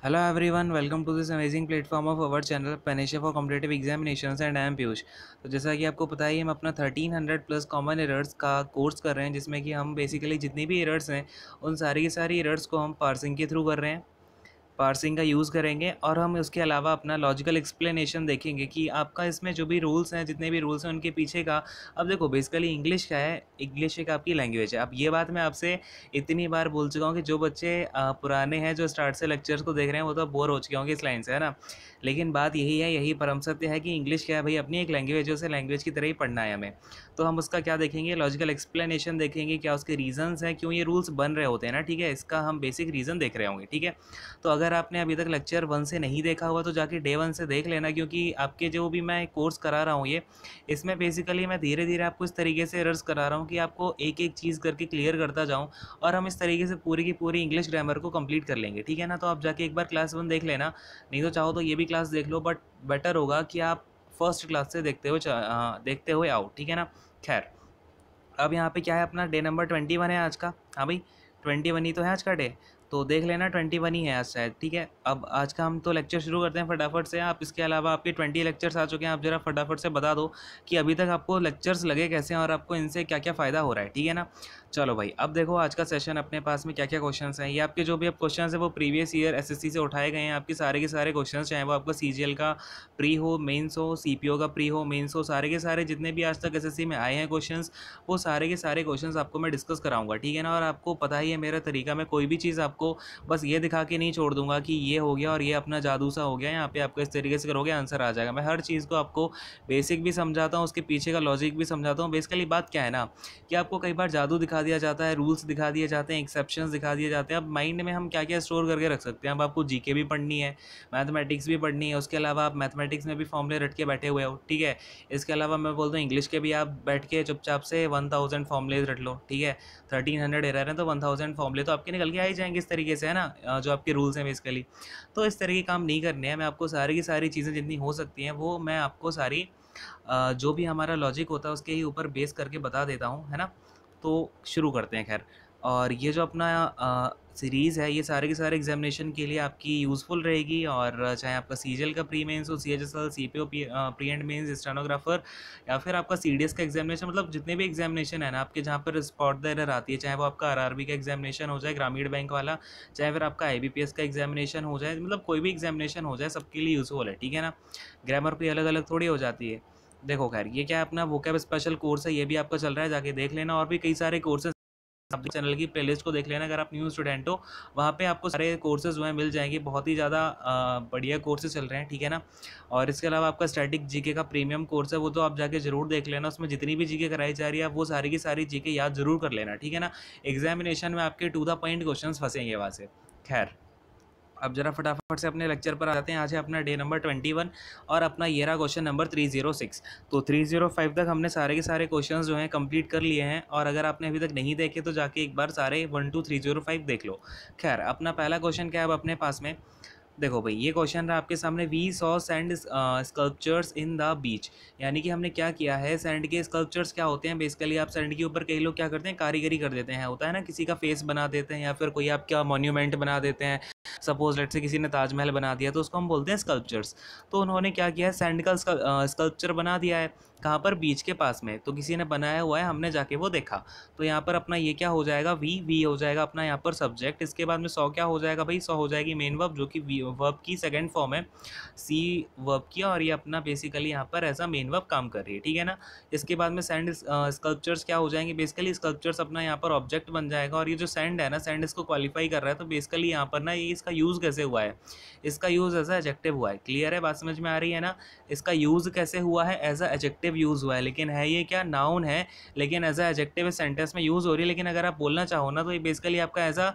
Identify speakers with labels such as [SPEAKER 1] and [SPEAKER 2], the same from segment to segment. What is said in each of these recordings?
[SPEAKER 1] Hello everyone, welcome to this amazing platform of our channel Panisha for Competitive Examinations and I am Piyush. तो जैसा कि आपको पता ही हम अपना 1300 प्लस कॉमन एरर्स का कोर्स कर रहे हैं, जिसमें कि हम बेसिकली जितनी भी एरर्स हैं उन सारी की सारी एरर्स को हम पार्सिंग के थ्रू कर रहे हैं। पार्सिंग का यूज़ करेंगे और हम उसके अलावा अपना लॉजिकल एक्सप्लेनेशन देखेंगे कि आपका इसमें जो भी रूल्स हैं, जितने भी रूल्स हैं उनके पीछे का। अब देखो बेसिकली इंग्लिश क्या है, इंग्लिश एक आपकी लैंग्वेज है। अब ये बात मैं आपसे इतनी बार बोल चुका हूँ कि जो बच्चे पुराने हैं, जो स्टार्ट से लेक्चर्स को देख रहे हैं, वो तो बोर हो चुके होंगे इस लाइन से, है ना। लेकिन बात यही है, यही परम सत्य है कि इंग्लिश क्या है भाई, अपनी एक लैंग्वेज है, उसे लैंग्वेज की तरह ही पढ़ना है हमें। तो हम उसका क्या देखेंगे, लॉजिकल एक्सप्लेनेशन देखेंगे, क्या उसके रीजंस हैं, क्यों ये रूल्स बन रहे होते हैं ना, ठीक है। इसका हम बेसिक रीज़न देख रहे होंगे, ठीक है। तो अगर आपने अभी तक लेक्चर 1 से नहीं देखा हुआ तो जाके डे 1 से देख लेना, क्योंकि आपके जो भी मैं कोर्स करा रहा हूँ इसमें बेसिकली मैं धीरे धीरे आपको इस तरीके से एरर्स करा रहा हूँ कि आपको एक एक चीज़ करके क्लियर करता जाऊँ और हम इस तरीके से पूरी की पूरी इंग्लिश ग्रामर को कंप्लीट कर लेंगे, ठीक है ना। तो आप जाके एक बार क्लास 1 देख लेना, नहीं तो चाहो तो ये भी क्लास देख लो, बट बेटर होगा कि आप फर्स्ट क्लास से देखते हुए आओ, ठीक है ना। खैर, अब यहाँ पे क्या है, अपना डे नंबर 21 है आज का। हाँ भाई, 21 ही तो है आज का डे, तो देख लेना 21 ही है आज शायद, ठीक है। अब आज का हम तो लेक्चर शुरू करते हैं फटाफट से। आप इसके अलावा आपके 20 लेक्चर्स आ चुके हैं, आप जरा फटाफट से बता दो कि अभी तक आपको लेक्चर्स लगे कैसे हैं और आपको इनसे क्या क्या फ़ायदा हो रहा है, ठीक है ना। चलो भाई, अब देखो आज का सेशन अपने पास में क्या क्या क्वेश्चंस हैं। ये आपके जो भी अब क्वेश्चंस हैं वो प्रीवियस ईयर एसएससी से उठाए गए हैं, आपके सारे के सारे क्वेश्चंस, चाहे वो आपका सीजीएल का प्री हो, मेंस हो, सीपीओ का प्री हो, मेंस हो, सारे के सारे जितने भी आज तक एसएससी में आए हैं क्वेश्चंस, वो सारे के सारे क्वेश्चंस आपको मैं डिस्कस कराऊंगा, ठीक है ना। और आपको पता ही है मेरा तरीका, मैं कोई भी चीज़ आपको बस ये दिखा के नहीं छोड़ दूंगा कि ये हो गया और ये अपना जादू सा हो गया, यहाँ पे आपको इस तरीके से करोगे आंसर आ जाएगा। मैं हर चीज़ को आपको बेसिक भी समझाता हूँ, उसके पीछे का लॉजिक भी समझाता हूँ। बेसिकली बात क्या है ना, कि आपको कई बार जादू दिखा दिया जाता है, रूल्स दिखा दिए जाते हैं, एक्सेप्शंस दिखा दिए जाते हैं। अब माइंड में हम क्या क्या स्टोर करके रख सकते हैं। अब आपको जीके भी पढ़नी है, मैथमेटिक्स भी पढ़नी है, उसके अलावा आप मैथमेटिक्स में भी फॉर्मूले रट के बैठे हुए हो, ठीक है। इसके अलावा मैं बोलता हूँ इंग्लिश के भी आप बैठ के चुपचाप से 1000 फॉर्मूलेज रट लो, ठीक है। 1300 एरर है तो 1000 फॉर्मूले तो आपके निकल के आ ही जाएंगे इस तरीके से, है ना। जो आपके रूल्स हैं बेसिकली, तो इस तरह के काम नहीं करने हैं। मैं आपको सारी की सारी चीज़ें जितनी हो सकती हैं वो मैं आपको सारी जो भी हमारा लॉजिक होता है उसके ही ऊपर बेस करके बता देता हूँ, है ना। तो शुरू करते हैं खैर। और ये जो अपना सीरीज़ है, ये सारे के सारे एग्जामिनेशन के लिए आपकी यूज़फुल रहेगी। और चाहे आपका सीजीएल का प्री मेंस हो, CHSL, CPO, pre and mains, stenographer, या फिर आपका सीडीएस का एग्जामिनेशन, मतलब जितने भी एग्जामिनेशन है ना आपके, जहाँ पर स्पॉट द एरर आती है, चाहे वो आपका आरआरबी का एग्जामिनेशन हो जाए, ग्रामीण बैंक वाला, चाहे फिर आपका आईबीपीएस का एग्जामिनेशन हो जाए, मतलब कोई भी एग्जामिनेशन हो जाए, सबके लिए यूज़फुल है, ठीक है ना। ग्रामर कोई अलग अलग थोड़ी हो जाती है। देखो खैर, ये क्या है, अपना वोकैब स्पेशल कोर्स है, ये भी आपका चल रहा है, जाके देख लेना। और भी कई सारे कोर्सेज अपने चैनल की प्लेलिस्ट को देख लेना, अगर आप न्यू स्टूडेंट हो, वहाँ पे आपको सारे कोर्सेज जो हैं मिल जाएंगे। बहुत ही ज़्यादा बढ़िया कोर्सेज चल रहे हैं, ठीक है ना। और इसके अलावा आपका स्टैटिक जीके का प्रीमियम कोर्स है, वो तो आप जाके जरूर देख लेना। उसमें जितनी भी जीके कराई जा रही है, आप वो सारी की सारी जीके याद जरूर कर लेना, ठीक है ना। एग्जामिनेशन में आपके टू द पॉइंट क्वेश्चन फंसेंगे वहाँ से। खैर, अब जरा फटाफट से अपने लेक्चर पर आते हैं। आज है अपना डे नंबर 21 और अपना ये रहा क्वेश्चन नंबर 306। तो 305 तक हमने सारे के सारे क्वेश्चंस जो हैं कंप्लीट कर लिए हैं। और अगर आपने अभी तक नहीं देखे तो जाके एक बार सारे 1 2 305 देख लो। खैर, अपना पहला क्वेश्चन क्या है अब अपने पास में, देखो भाई, ये क्वेश्चन रहा आपके सामने, we saw sand sculptures in the beach. यानी कि हमने क्या किया है, सैंड के स्कल्पचर्स क्या होते हैं, बेसिकली आप सैंड के ऊपर कई लोग क्या करते हैं, कारीगरी कर देते हैं, होता है ना, किसी का फेस बना देते हैं या फिर कोई आपका मॉन्यूमेंट बना देते हैं। सपोज लेट से किसी ने ताजमहल बना दिया तो उसको हम बोलते हैं स्कल्पचर्स। तो उन्होंने क्या किया है, सैंड का स्कल्पचर बना दिया है, कहाँ पर, बीच के पास में। तो किसी ने बनाया हुआ है, हमने जाके वो देखा। तो यहाँ पर अपना ये क्या हो जाएगा, वी हो जाएगा अपना यहाँ पर सब्जेक्ट। इसके बाद में सौ क्या हो जाएगा भाई, सौ हो जाएगी मेन वर्ब, जो कि वर्ब की सेकंड फॉर्म है, सी वर्ब की। और ये अपना बेसिकली यहाँ पर एज अ मेन वर्ब काम कर रही है, ठीक है ना। इसके बाद में सैंड स्कल्पचर्स क्या हो जाएंगे, बेसिकली स्कल्पचर्स अपना यहाँ पर ऑब्जेक्ट बन जाएगा। और ये जो सैंड है ना, सैंड इसको क्वालिफाई कर रहा है। तो बेसिकली यहाँ पर ना ये इसका यूज़ कैसे हुआ है, इसका यूज़ एज अ एडजेक्टिव हुआ है। क्लियर है, बात समझ में आ रही है ना। इसका यूज़ कैसे हुआ है, एज अ एडजेक्टिव यूज़ हुआ है। लेकिन है ये क्या, नाउन है, लेकिन एज अ एडजेक्टिव सेंटेंस में यूज़ हो रही है। लेकिन अगर आप बोलना चाहो ना तो ये बेसिकली आपका एज अ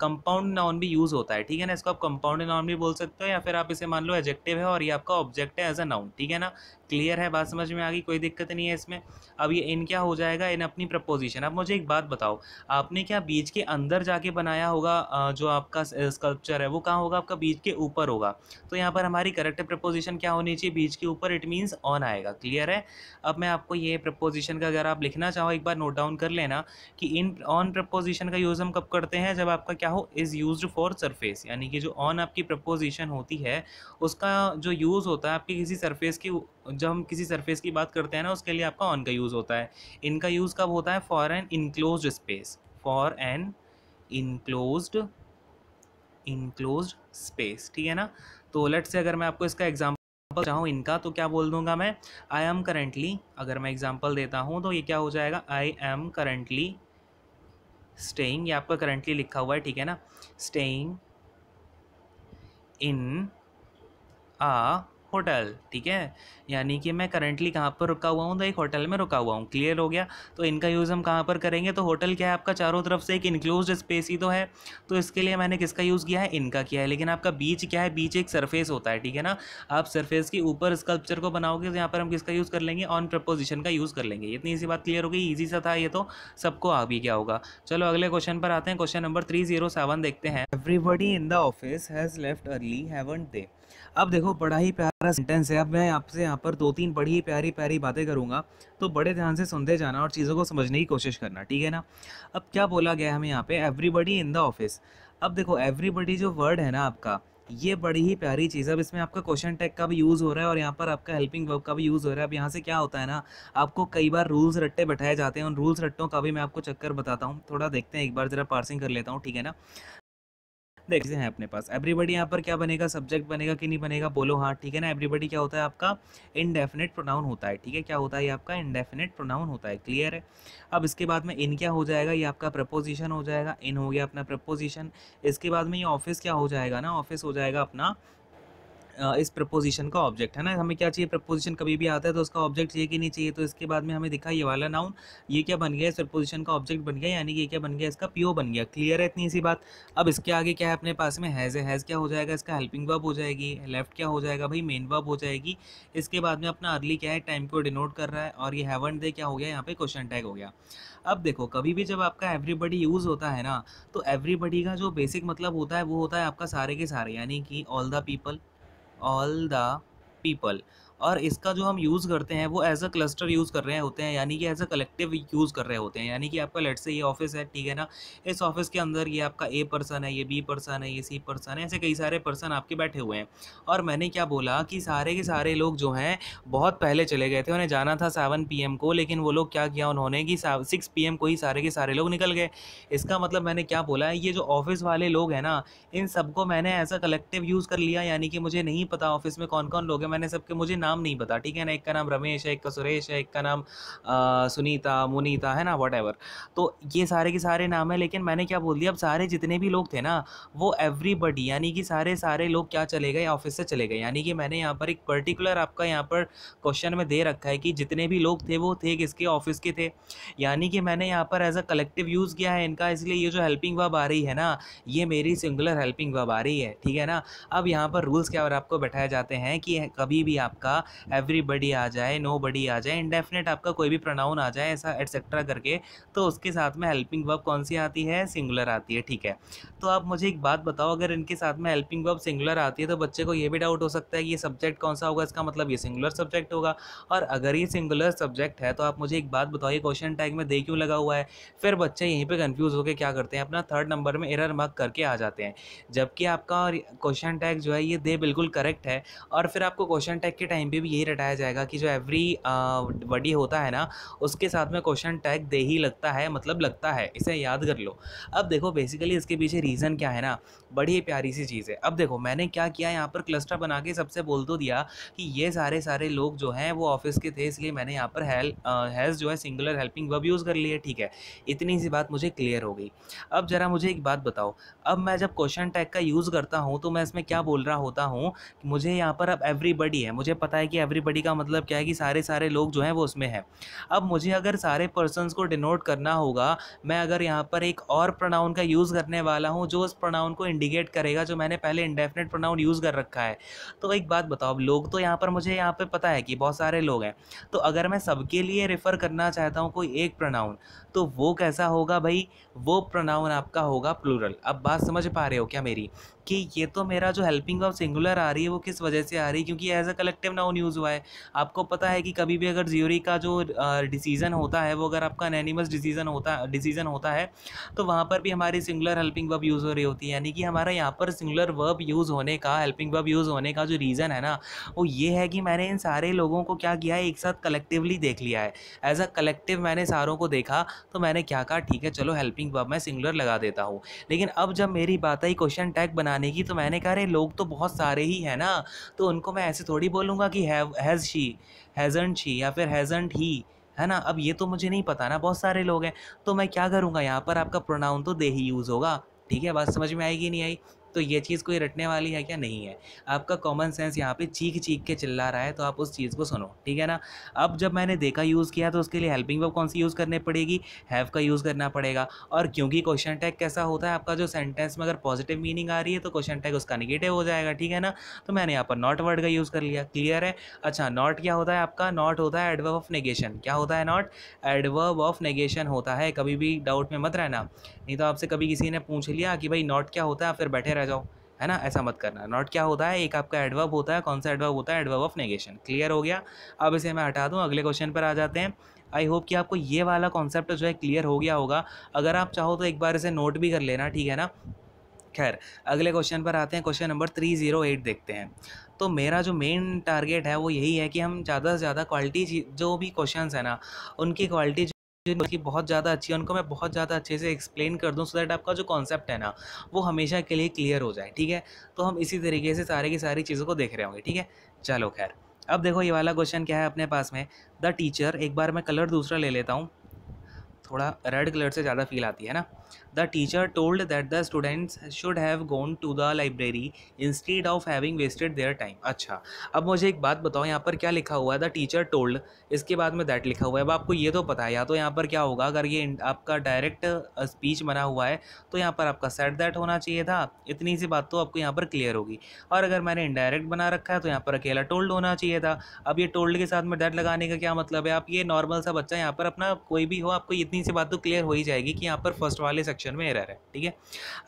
[SPEAKER 1] कंपाउंड नाउन भी यूज़ होता है, ठीक है ना। इसको आप कंपाउंड नाउन भी बोल सकते हो, या फिर आप इसे मान लो एडजेक्टिव है और ये आपका ऑब्जेक्ट है एज अ नाउन, ठीक है ना। क्लियर है, बात समझ में आ गई, कोई दिक्कत नहीं है इसमें। अब ये इन क्या हो जाएगा, इन अपनी प्रपोजिशन। अब मुझे एक बात बताओ, आपने क्या बीच के अंदर जाके बनाया होगा जो आपका स्कल्पचर है वो कहाँ होगा, आपका बीच के ऊपर होगा। तो यहाँ पर हमारी करेक्ट प्रपोजिशन क्या होनी चाहिए, बीच के ऊपर, इट मीन्स ऑन आएगा। क्लियर है। अब मैं आपको ये प्रपोजिशन का अगर आप लिखना चाहो एक बार नोट डाउन कर लेना कि इन ऑन प्रपोजिशन का यूज़ हम कब करते हैं, जब आपका क्या हो, इज़ यूज्ड फॉर सरफेस, यानी कि जो ऑन आपकी प्रपोजिशन होती है उसका जो यूज़ होता है आपकी किसी सरफेस की, जब हम किसी सरफेस की बात करते हैं ना उसके लिए आपका ऑन का यूज़ होता है। इनका यूज़ कब होता है, for an enclosed space, for an enclosed space, ठीक है ना। तो लेट्स से अगर मैं आपको इसका एग्जांपल चाहूँ इनका, तो क्या बोल दूंगा मैं, आई एम करेंटली, अगर मैं एग्जांपल देता हूँ तो ये क्या हो जाएगा, आई एम करेंटली स्टेइंग, ये आपका करेंटली लिखा हुआ है, ठीक है ना, स्टेइंग इन आ होटल, ठीक है, यानी कि मैं करंटली कहाँ पर रुका हुआ हूँ, तो एक होटल में रुका हुआ हूँ। क्लियर हो गया। तो इनका यूज़ हम कहाँ पर करेंगे, तो होटल क्या है आपका चारों तरफ से एक इनक्लोज्ड स्पेस ही तो है, तो इसके लिए मैंने किसका यूज़ किया है, इनका किया है। लेकिन आपका बीच क्या है, बीच एक सरफेस होता है, ठीक है ना, आप सरफेस के ऊपर स्कल्पचर को बनाओगे तो यहाँ पर हम किसका यूज़ कर लेंगे, ऑन प्रपोजिशन का यूज़ कर लेंगे। इतनी सी बात क्लियर हो गई, ईजी सा था ये तो, सबको आ भी क्या होगा। चलो अगले क्वेश्चन पर आते हैं, क्वेश्चन नंबर 307 देखते हैं। Everybody in the office has left early haven't they. अब देखो बड़ा ही प्यारा सेंटेंस है। अब मैं आपसे यहाँ पर दो तीन बड़ी ही प्यारी प्यारी बातें करूँगा, तो बड़े ध्यान से सुनते जाना और चीज़ों को समझने की कोशिश करना, ठीक है ना। अब क्या बोला गया हमें यहाँ पे, एवरीबडी इन द ऑफिस। अब देखो एवरीबडी जो वर्ड है ना आपका, ये बड़ी ही प्यारी चीज़ है। अब इसमें आपका क्वेश्चन टैग का भी यूज़ हो रहा है और यहाँ पर आपका हेल्पिंग वर्ब का भी यूज़ हो रहा है। अब यहाँ से क्या होता है ना, आपको कई बार रूल्स रट्टे बैठाए जाते हैं, उन रूल्स रट्टों का भी मैं आपको चक्कर बताता हूँ। थोड़ा देखते हैं एक बार, ज़रा पार्सिंग कर लेता हूँ, ठीक है ना। देखते हैं अपने पास एवरीबडी यहाँ पर क्या बनेगा, सब्जेक्ट बनेगा कि नहीं बनेगा, बोलो हाँ, ठीक है ना। एवरीबडी क्या होता है आपका, इनडेफिनेट प्रोनाउन होता है, ठीक है, क्या होता है ये आपका इनडेफिनेट प्रोनाउन होता है। क्लियर है। अब इसके बाद में इन क्या हो जाएगा, ये आपका प्रपोजिशन हो जाएगा, इन हो गया अपना प्रपोजिशन। इसके बाद में ये ऑफिस क्या हो जाएगा ना, ऑफिस हो जाएगा अपना इस प्रपोजिशन का ऑब्जेक्ट, है ना। हमें क्या चाहिए, प्रपोजिशन कभी भी आता है तो उसका ऑब्जेक्ट चाहिए कि नहीं चाहिए। तो इसके बाद में हमें दिखा ये वाला नाउन, ये क्या बन गया, इस प्रपोजिशन का ऑब्जेक्ट बन गया, यानी कि ये क्या बन गया, इसका पीओ बन गया। क्लियर है इतनी सी बात। अब इसके आगे क्या है अपने पास में, हैज़ है, हैज़ क्या हो जाएगा, इसका हेल्पिंग वर्ब हो जाएगी। लेफ्ट क्या हो जाएगा भाई, मेन वर्ब हो जाएगी। इसके बाद में अपना अर्ली क्या है, टाइम को डिनोट कर रहा है, और ये हैवंट दे क्या हो गया, यहाँ पे क्वेश्चन टैग हो गया। अब देखो कभी भी जब आपका एवरीबडी यूज़ होता है ना, तो एवरीबडी का जो बेसिक मतलब होता है वो होता है आपका सारे के सारे, यानी कि all the people, all the people. और इसका जो हम यूज़ करते हैं वो एज अ क्लस्टर यूज़ कर रहे होते हैं, यानी कि एज अ कलेक्टिव यूज़ कर रहे होते हैं। यानी कि आपका लेट से ये ऑफिस है, ठीक है ना, इस ऑफिस के अंदर ये आपका ए पर्सन है, ये बी पर्सन है, ये सी पर्सन है, ऐसे कई सारे पर्सन आपके बैठे हुए हैं। और मैंने क्या बोला कि सारे के सारे लोग जो हैं बहुत पहले चले गए थे, उन्हें जाना था 7 PM को, लेकिन वो लोग क्या किया उन्होंने कि 6 PM को ही सारे के सारे लोग निकल गए। इसका मतलब मैंने क्या बोला है, ये जो ऑफिस वाले लोग हैं ना, इन सबको मैंने एज अ कलेक्टिव यूज़ कर लिया, यानी कि मुझे नहीं पता ऑफिस में कौन कौन लोग हैं, मैंने सबके मुझे नाम नहीं पता, ठीक है ना। एक का नाम रमेश है, एक का सुरेश है, एक का नाम सुनीता, मुनीता, है ना, वट। तो ये सारे के सारे नाम है, लेकिन मैंने क्या बोल दिया, अब सारे जितने भी लोग थे ना, वो एवरीबडी, यानी कि सारे सारे लोग क्या चले गए, ऑफिस से चले गए। यानी कि मैंने यहाँ पर एक पर्टिकुलर आपका यहाँ पर क्वेश्चन में दे रखा है कि जितने भी लोग थे वो थे किसके, ऑफिस के थे। यानी कि मैंने यहाँ पर एज अ कलेक्टिव यूज़ किया है इनका, इसलिए ये जो हेल्पिंग वर्ब आ रही है ना, ये मेरी सिंगुलर हेल्पिंग वर्ब आ रही है, ठीक है ना। अब यहाँ पर रूल्स क्या और आपको बैठाए जाते हैं कि कभी भी आपका एवरीबडी आ जाए, नोबडी आ जाए, इंडेफिनेट आपका कोई भी प्रोनाउन आ जाए, ऐसा एटसेट्रा करके, तो उसके साथ में हेल्पिंग वर्ब कौन सी आती है, सिंगुलर आती है, ठीक है। तो आप मुझे एक बात बताओ, अगर इनके साथ में हेल्पिंग वर्ब सिंगुलर आती है तो बच्चे को ये भी डाउट हो सकता है कि ये सब्जेक्ट कौन सा होगा, इसका मतलब ये सिंगुलर सब्जेक्ट होगा। और अगर ये सिंगुलर सब्जेक्ट है तो आप मुझे एक बात बताओ, ये क्वेश्चन टैग में दे क्यों लगा हुआ है। फिर बच्चे यहीं पे कंफ्यूज होकर क्या करते हैं, अपना 3rd नंबर में एरर मार्क करके आ जाते हैं, जबकि आपका क्वेश्चन टैग जो है ये दे बिल्कुल करेक्ट है। और फिर आपको क्वेश्चन टैग के टाइम पे भी यही रटाया जाएगा कि जो एवरी बडी होता है ना, उसके साथ में क्वेश्चन टैग दे ही लगता है, मतलब लगता है, इसे याद कर लो। अब देखो बेसिकली इसके पीछे रीज़न क्या है ना, बड़ी प्यारी सी चीज़ है। अब देखो मैंने क्या किया, यहाँ पर क्लस्टर बना के सबसे बोल तो दिया कि ये सारे सारे लोग जो हैं वो ऑफिस के थे, इसलिए मैंने यहाँ पर हैज़ जो है सिंगुलर हेल्पिंग वर्ब यूज़ कर लिया, ठीक है। इतनी सी बात मुझे क्लियर हो गई। अब ज़रा मुझे एक बात बताओ, अब मैं जब क्वेश्चन टैग का यूज़ करता हूँ तो मैं इसमें क्या बोल रहा होता हूँ, मुझे यहाँ पर अब एवरीबडी है, मुझे पता है कि एवरीबडी का मतलब क्या है कि सारे सारे लोग जो हैं वो उसमें हैं। अब मुझे अगर सारे पर्सन्स को डिनोट करना होगा, मैं अगर यहाँ पर एक और प्रोनाउन का यूज़ करने वाला हूँ जो उस प्रोनाउन को इंडिकेट करेगा जो मैंने पहले इंडेफिनेट प्रोनाउन यूज़ कर रखा है। तो एक बात बताओ, अब लोग तो यहाँ पर मुझे यहाँ पे पता है कि बहुत सारे लोग हैं, तो अगर मैं सबके लिए रेफ़र करना चाहता हूँ कोई एक प्रोनाउन, तो वो कैसा होगा भाई, वो प्रोनाउन आपका होगा प्लूरल। अब बात समझ पा रहे हो क्या मेरी। कि ये तो मेरा जो हेल्पिंग वर्ब सिंगुलर आ रही है वो किस वजह से आ रही है, क्योंकि as a collective noun use हुआ है। आपको पता है कि कभी भी अगर ज्यूरी का जो डिसीजन होता है वो अगर आपका एनोनिमस डिसीजन होता है तो वहाँ पर भी हमारी सिंगुलर हेल्पिंग वर्ब यूज़ हो रही होती है। यानी कि हमारा यहाँ पर सिंगुलर वर्ब यूज़ होने का, हेल्पिंग वर्ब यूज़ होने का जो रीज़न है ना, वो ये है कि मैंने इन सारे लोगों को क्या किया है, एक साथ कलेक्टिवली देख लिया है। एज अ कलेक्टिव मैंने सारों को देखा, तो मैंने क्या कहा, ठीक है चलो हेल्पिंग वर्ब मैं सिंगुलर लगा देता हूँ। लेकिन अब जब मेरी बात आई क्वेश्चन टैग बनाने की, तो मैंने कहा अरे लोग तो बहुत सारे ही हैं ना, तो उनको मैं ऐसे थोड़ी बोलूँगा कि हैज़ शी, हैज़ंट शी या फिर हैज़ंट ही, है ना। अब ये तो मुझे नहीं पता ना, बहुत सारे लोग हैं, तो मैं क्या करूँगा, यहाँ पर आपका प्रोनाउन तो दे ही यूज़ होगा। ठीक है, बात समझ में आएगी नहीं आई? तो ये चीज़ कोई रटने वाली है क्या? नहीं है। आपका कॉमन सेंस यहाँ पे चीख चीख के चिल्ला रहा है, तो आप उस चीज़ को सुनो, ठीक है ना। अब जब मैंने देखा यूज़ किया, तो उसके लिए हेल्पिंग वर्ब कौन सी यूज़ करनी पड़ेगी, हैव का यूज़ करना पड़ेगा। और क्योंकि क्वेश्चन टैग कैसा होता है आपका, जो सेंटेंस में अगर पॉजिटिव मीनिंग आ रही है तो क्वेश्चन टैग उसका निगेटिव हो जाएगा, ठीक है ना। तो मैंने यहाँ पर नॉट वर्ड का यूज़ कर लिया, क्लियर है। अच्छा, नॉट क्या होता है आपका, नॉट होता है एडवर्ब ऑफ नेगेशन। क्या होता है नॉट? एडवर्ब ऑफ नेगेशन होता है। कभी भी डाउट में मत रहना, नहीं तो आपसे कभी किसी ने पूछ लिया कि भाई नॉट क्या होता है, फिर बैठे रह जाओ, है ना। ऐसा मत करना। नॉट क्या होता है, एक आपका एडवर्ब होता है। कौन सा एडवर्ब होता है? Adverb of negation. क्लियर हो गया। अब इसे मैं हटा दूं, अगले क्वेश्चन पर आ जाते हैं। आई होप कि आपको ये वाला कॉन्सेप्ट जो है क्लियर हो गया होगा। अगर आप चाहो तो एक बार इसे नोट भी कर लेना, ठीक है ना। खैर, अगले क्वेश्चन पर आते हैं। क्वेश्चन नंबर 308 देखते हैं। तो मेरा जो मेन टारगेट है वो यही है कि हम ज़्यादा से ज़्यादा क्वालिटी जो भी क्वेश्चंस है ना, उनकी क्वालिटी की बहुत ज़्यादा अच्छी है, उनको मैं बहुत ज़्यादा अच्छे से एक्सप्लेन कर दूं, सो दैट आपका जो कॉन्सेप्ट है ना वो हमेशा के लिए क्लियर हो जाए, ठीक है। तो हम इसी तरीके से सारी की सारी चीज़ों को देख रहे होंगे, ठीक है। चलो खैर, अब देखो ये वाला क्वेश्चन क्या है अपने पास में। द टीचर, एक बार मैं कलर दूसरा ले लेता हूँ, थोड़ा रेड कलर से ज़्यादा फील आती है ना। The teacher told that the students should have gone to the library instead of having wasted their time. अच्छा, अब मुझे एक बात बताओ, यहाँ पर क्या लिखा हुआ है, द टीचर टोल्ड, इसके बाद में दैट लिखा हुआ है। अब आपको ये तो पता है, या तो यहाँ पर क्या होगा, अगर ये आपका डायरेक्ट स्पीच बना हुआ है तो यहाँ पर आपका सेड दैट होना चाहिए था। इतनी सी बात तो आपको यहाँ पर क्लियर होगी। और अगर मैंने इनडायरेक्ट बना रखा है तो यहाँ पर अकेला टोल्ड होना चाहिए था। अब ये टोल्ड के साथ में दैट लगाने का क्या मतलब है? आप ये नॉर्मल सा बच्चा यहाँ पर अपना कोई भी हो, आपको इतनी सी बात तो क्लियर हो ही जाएगी कि यहाँ पर फर्स्ट वाले सेक्शन में एरर है, ठीक है।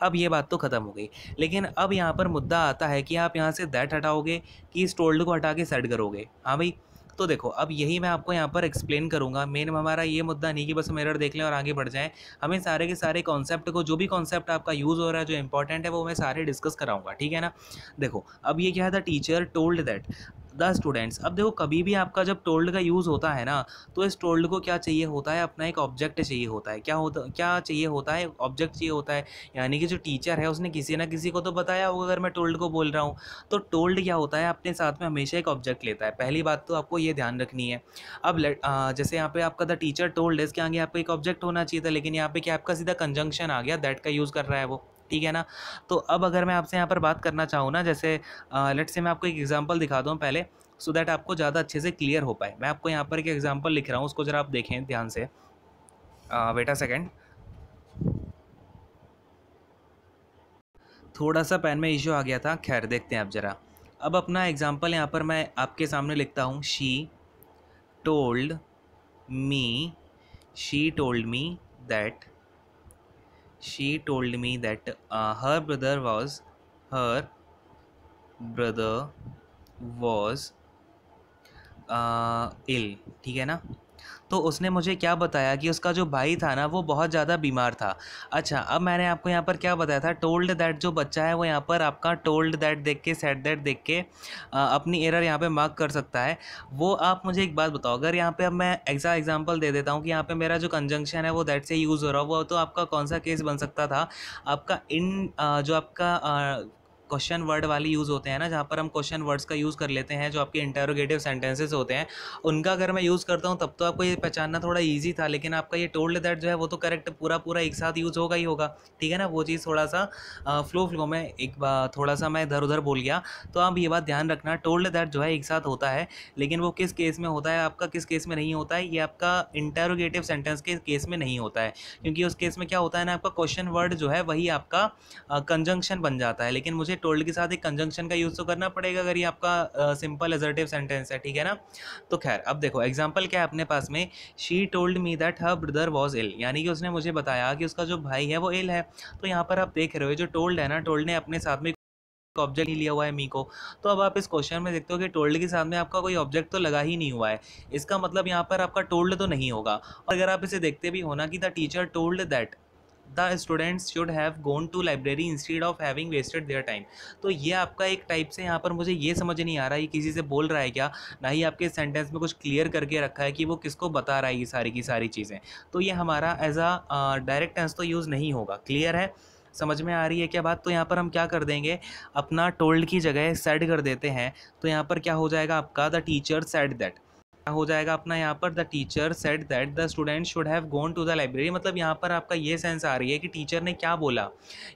[SPEAKER 1] अब ये बात तो खत्म हो गई। लेकिन अब यहाँ पर मुद्दा आता है कि आप यहाँ से दैट हटाओगे कि इस टोल्ड को हटा के सेड करोगे। हाँ भाई, तो देखो अब यही मैं आपको यहाँ पर एक्सप्लेन करूँगा। मेन हमारा ये मुद्दा नहीं कि बस हम एरर देख लें और आगे बढ़ जाएं। हमें सारे के सारे कॉन्सेप्ट को, जो भी कॉन्सेप्ट आपका यूज़ हो रहा है, जो इंपॉर्टेंट है, वो मैं सारे डिस्कस कराऊंगा, ठीक है ना। देखो अब ये क्या है, the teacher told that the students. अब देखो कभी भी आपका जब टोल्ड का यूज़ होता है ना, तो इस टोल्ड को क्या चाहिए होता है, अपना एक ऑब्जेक्ट चाहिए होता है। क्या चाहिए होता है? ऑब्जेक्ट चाहिए होता है। यानी कि जो टीचर है उसने किसी ना किसी को तो बताया होगा, अगर मैं टोल्ड को बोल रहा हूँ। तो टोल्ड क्या होता है, अपने साथ में हमेशा एक ऑब्जेक्ट लेता है। पहली बात तो आपको ये ध्यान रखनी है। अब जैसे यहाँ पे आपका द टीचर टोल्ड, इसके आगे आपको एक ऑब्जेक्ट होना चाहिए था, लेकिन यहाँ पे क्या आपका सीधा कंजंक्शन आ गया, दैट का यूज़ कर रहा है वो, ठीक है ना। तो अब अगर मैं आपसे यहाँ पर बात करना चाहूँ ना, जैसे लेट्स से मैं आपको एक एग्जांपल दिखा दूँ पहले, सो दैट आपको ज़्यादा अच्छे से क्लियर हो पाए। मैं आपको यहाँ पर एक एग्जांपल लिख रहा हूँ, उसको ज़रा आप देखें ध्यान से। वेट अ सेकेंड, थोड़ा सा पेन में इशू आ गया था। खैर देखते हैं आप ज़रा। अब अपना एग्जांपल यहाँ पर मैं आपके सामने लिखता हूँ। Told me she told me that she told me that her brother was ill, ठीक है ना। तो उसने मुझे क्या बताया कि उसका जो भाई था ना वो बहुत ज़्यादा बीमार था। अच्छा, अब मैंने आपको यहाँ पर क्या बताया था, टोल्ड दैट जो बच्चा है वो यहाँ पर आपका टोल्ड दैट देख के, सेड दैट देख के अपनी एरर यहाँ पे मार्क कर सकता है। वो आप मुझे एक बात बताओ, अगर यहाँ पे अब मैं एग्जांपल दे देता हूँ कि यहाँ पे मेरा जो कंजंक्शन है वो दैट से यूज़ हो रहा है, वो तो आपका कौन सा केस बन सकता था, आपका जो आपका क्वेश्चन वर्ड वाली यूज़ होते हैं ना, जहाँ पर हम क्वेश्चन वर्ड्स का यूज़ कर लेते हैं, जो आपके इंटरोगेटिव सेंटेंसेस होते हैं, उनका अगर मैं यूज़ करता हूँ तब तो आपको ये पहचानना थोड़ा इजी था। लेकिन आपका ये टोल्ड दैट जो है वो तो करेक्ट पूरा पूरा एक साथ यूज़ होगा ही होगा, ठीक है ना। वो चीज़ थोड़ा सा फ्लो में एक बार थोड़ा सा मैं इधर उधर बोल गया, तो आप ये बात ध्यान रखना, टोल्ड दैट जो है एक साथ होता है, लेकिन वो किस केस में होता है आपका, किस केस में नहीं होता है, ये आपका इंटरोगेटिव सेंटेंस के केस में नहीं होता है। क्योंकि उस केस में क्या होता है ना, आपका क्वेश्चन वर्ड जो है वही आपका कंजंक्शन बन जाता है। लेकिन मुझे टोल्ड के साथ एक कंजंक्शन का यूज़ तो करना पड़ेगा अगर ये आपका सिंपल असर्टिव सेंटेंस है, ठीक है ना। तो खैर अब देखो एग्जांपल क्या है अपने पास में, she told me that her brother was ill, यानी कि उसने मुझे बताया कि उसका जो भाई है वो इल है। तो यहाँ पर आप देख रहे हो जो टोल्ड है ना, टोल्ड ने अपने साथ में ऑब्जेक्ट नहीं लिया हुआ है मी को। तो अब आप इस क्वेश्चन में देखते हो कि टोल्ड के सामने आपका कोई ऑब्जेक्ट तो लगा ही नहीं हुआ है, इसका मतलब यहाँ पर आपका टोल्ड तो नहीं होगा। और अगर आप इसे देखते भी हो ना कि the teacher told that the students should have gone to library instead of having wasted their time, तो ये आपका एक टाइप से यहाँ पर मुझे ये समझ नहीं आ रहा है ये किसी से बोल रहा है क्या, ना ही आपके सेंटेंस में कुछ क्लियर करके रखा है कि वो किसको बता रहा है ये सारी की सारी चीज़ें। तो ये हमारा एज अ डायरेक्ट टेंस तो यूज़ नहीं होगा। क्लियर है, समझ में आ रही है क्या बात। तो यहाँ पर हम क्या कर देंगे, अपना टोल्ड की जगह सेड कर देते हैं। तो यहाँ पर क्या हो जाएगा आपका, द टीचर सेड दैट हो जाएगा अपना यहाँ पर, the teacher said that the student should have gone to the library. मतलब यहाँ पर आपका ये सेंस आ रही है कि टीचर ने क्या बोला,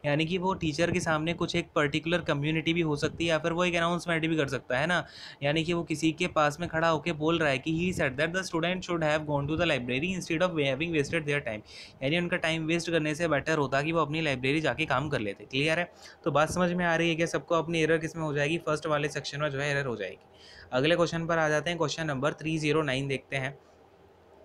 [SPEAKER 1] यानी कि वो टीचर के सामने कुछ एक पर्टिकुलर कम्युनिटी भी हो सकती है या फिर वो एक अनाउंसमेंट भी कर सकता है ना, यानी कि वो किसी के पास में खड़ा होकर बोल रहा है कि he said that the student should have gone to the library instead of having wasted their time, यानी उनका टाइम वेस्ट करने से बेटर होता कि वो अपनी लाइब्रेरी जाके काम कर लेते। क्लियर है, तो बात समझ में आ रही है कि सबको अपनी एरर किस में हो जाएगी, फर्स्ट वाले सेक्शन में जो है एरर हो जाएगी। अगले क्वेश्चन पर आ जाते हैं, क्वेश्चन नंबर 309 देखते हैं।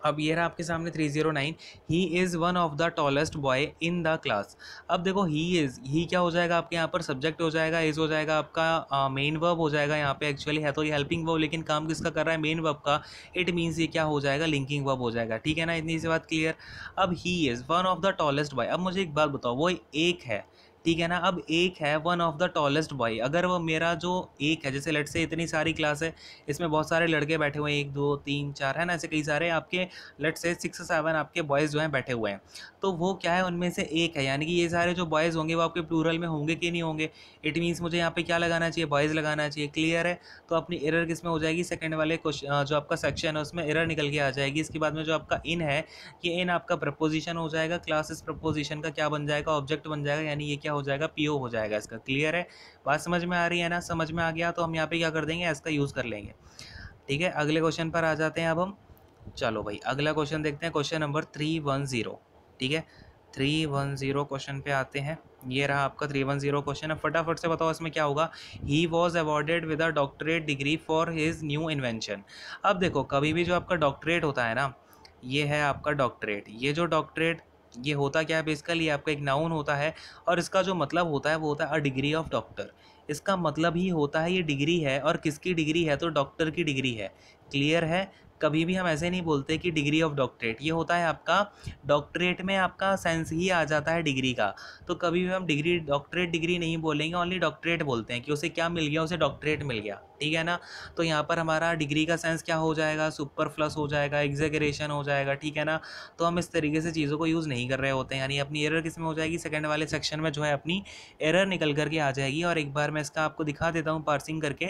[SPEAKER 1] अब ये रहा आपके सामने 309, he is one of the tallest boy in the class. अब देखो ही क्या हो जाएगा आपके यहाँ पर, सब्जेक्ट हो जाएगा, इज़ हो जाएगा आपका मेन वर्ब हो जाएगा यहाँ पे। एक्चुअली है तो ये हेल्पिंग वर्ब, लेकिन काम किसका कर रहा है, मेन वर्ब का। इट मीन्स ये क्या हो जाएगा, लिंकिंग वर्ब हो जाएगा। ठीक है ना, इतनी सी बात क्लियर। अब he is one of the tallest boy, अब मुझे एक बात बताओ, वो एक है, ठीक है ना, अब एक है one of the tallest boy. अगर वो मेरा जो एक है, जैसे लेट से इतनी सारी क्लास है, इसमें बहुत सारे लड़के बैठे हुए हैं, 1 2 3 4 है ना, ऐसे कई सारे आपके लेट से 6 7 आपके बॉयज़ जो हैं बैठे हुए हैं। तो वो क्या है, उनमें से एक है, यानी कि ये सारे जो बॉयज़ होंगे वो आपके प्लूरल में होंगे कि नहीं होंगे। इट मीन्स मुझे यहाँ पे क्या लगाना चाहिए, बॉयज़ लगाना चाहिए। क्लियर है, तो अपनी एरर किस में हो जाएगी, सेकंड वाले क्वेश्चन जो आपका सेक्शन है उसमें एरर निकल के आ जाएगी। इसके बाद में जो आपका इन है, ये इन आपका प्रपोजिशन हो जाएगा, क्लास इस प्रपोजिशन का क्या बन जाएगा, ऑब्जेक्ट बन जाएगा, यानी ये क्या हो जाएगा, पीओ हो जाएगा इसका। क्लियर है, बात समझ में आ रही है ना, समझ में आ गया तो हम यहाँ पे क्या कर देंगे, इसका यूज़ कर लेंगे। ठीक है, अगले क्वेश्चन पर आ जाते हैं अब हम। चलो भाई अगला क्वेश्चन देखते हैं, क्वेश्चन नंबर 310। ठीक है, 310 क्वेश्चन पे आते हैं। ये रहा आपका 310 क्वेश्चन। अब फटाफट से बताओ इसमें क्या होगा, he was awarded with a doctorate degree for his new invention. अब देखो कभी भी जो आपका डॉक्टरेट होता है ना, ये है आपका डॉक्टरेट। ये जो डॉक्टरेट ये होता क्या है, बेसिकली आपका एक नाउन होता है, और इसका जो मतलब होता है वो होता है अ डिग्री ऑफ डॉक्टर। इसका मतलब ही होता है ये डिग्री है, और किसकी डिग्री है, तो डॉक्टर की डिग्री है। क्लियर है, कभी भी हम ऐसे नहीं बोलते कि डिग्री ऑफ डॉक्टरेट, ये होता है आपका डॉक्टरेट में आपका सेंस ही आ जाता है डिग्री का। तो कभी भी हम डिग्री डॉक्टरेट डिग्री नहीं बोलेंगे, ओनली डॉक्टरेट बोलते हैं कि उसे क्या मिल गया, उसे डॉक्टरेट मिल गया। ठीक है ना, तो यहाँ पर हमारा डिग्री का सेंस क्या हो जाएगा, सुपरफ्लस हो जाएगा, एग्जेगरेशन हो जाएगा। ठीक है ना, तो हम इस तरीके से चीज़ों को यूज़ नहीं कर रहे होते हैं, यानी अपनी एरर किस में हो जाएगी, सेकंड वाले सेक्शन में जो है अपनी एरर निकल करके आ जाएगी। और एक बार मैं इसका आपको दिखा देता हूँ पार्सिंग करके।